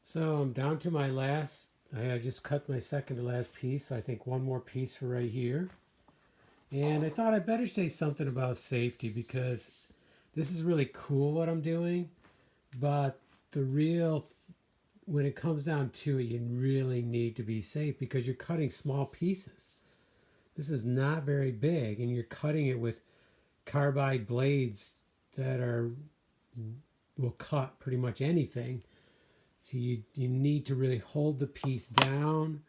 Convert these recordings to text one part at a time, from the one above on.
So I'm down to my last, I just cut my second to last piece. I think one more piece for right here. And I thought I'd better say something about safety because this is really cool what I'm doing. But when it comes down to it, you really need to be safe because you're cutting small pieces. This is not very big and you're cutting it with carbide blades that will cut pretty much anything. So you need to really hold the piece down.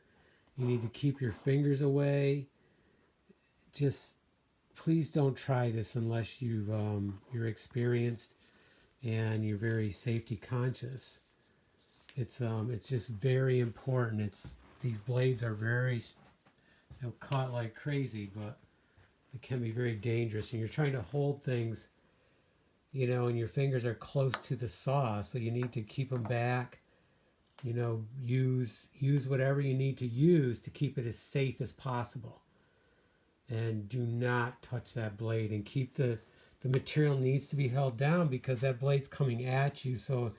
You need to keep your fingers away. Just please don't try this unless you're experienced and you're very safety conscious. It's just very important. These blades are they'll cut like crazy, but it can be very dangerous. And you're trying to hold things, and your fingers are close to the saw, so you need to keep them back. Use whatever you need to use to keep it as safe as possible. And do not touch that blade, and keep the material needs to be held down because that blade's coming at you. So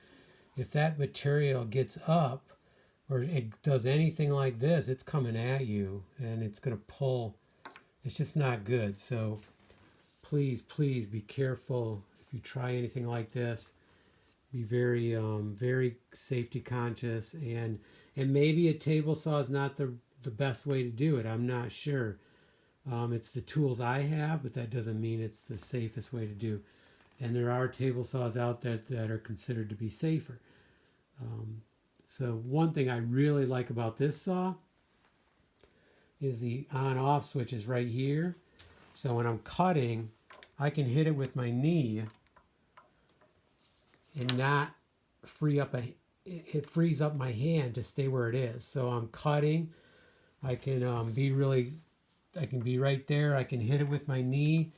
if that material gets up or it does anything like this, it's coming at you and it's going to pull. It's just not good. So please be careful if you try anything like this. Be very safety conscious, and maybe a table saw is not the best way to do it. I'm not sure. It's the tools I have, but that doesn't mean it's the safest way to do. And there are table saws out there that are considered to be safer. So one thing I really like about this saw is the on-off switch is right here. So when I'm cutting, I can hit it with my knee and not it frees up my hand to stay where it is. So I'm cutting, I can be right there. I can hit it with my knee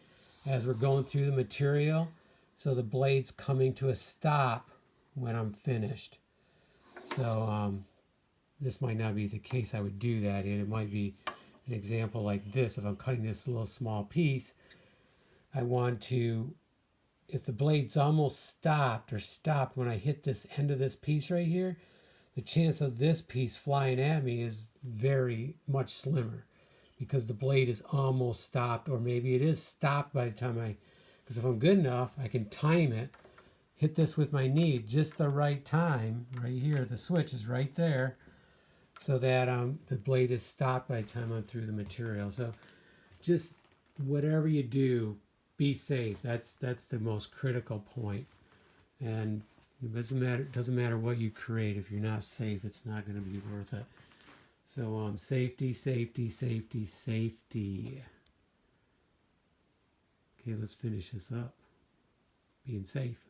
as we're going through the material. So the blade's coming to a stop when I'm finished. So this might not be the case I would do that in. It might be an example like this. If I'm cutting this little small piece, I want to, if the blade's almost stopped when I hit this end of this piece right here, the chance of this piece flying at me is very much slimmer because the blade is almost stopped, or maybe it is stopped by the time because if I'm good enough, I can time it, hit this with my knee just the right time, right here, the switch is right there, so that the blade is stopped by the time I'm through the material. So just whatever you do, be safe. That's the most critical point. And it doesn't matter what you create. If you're not safe, it's not going to be worth it. So safety. Okay, let's finish this up. Being safe.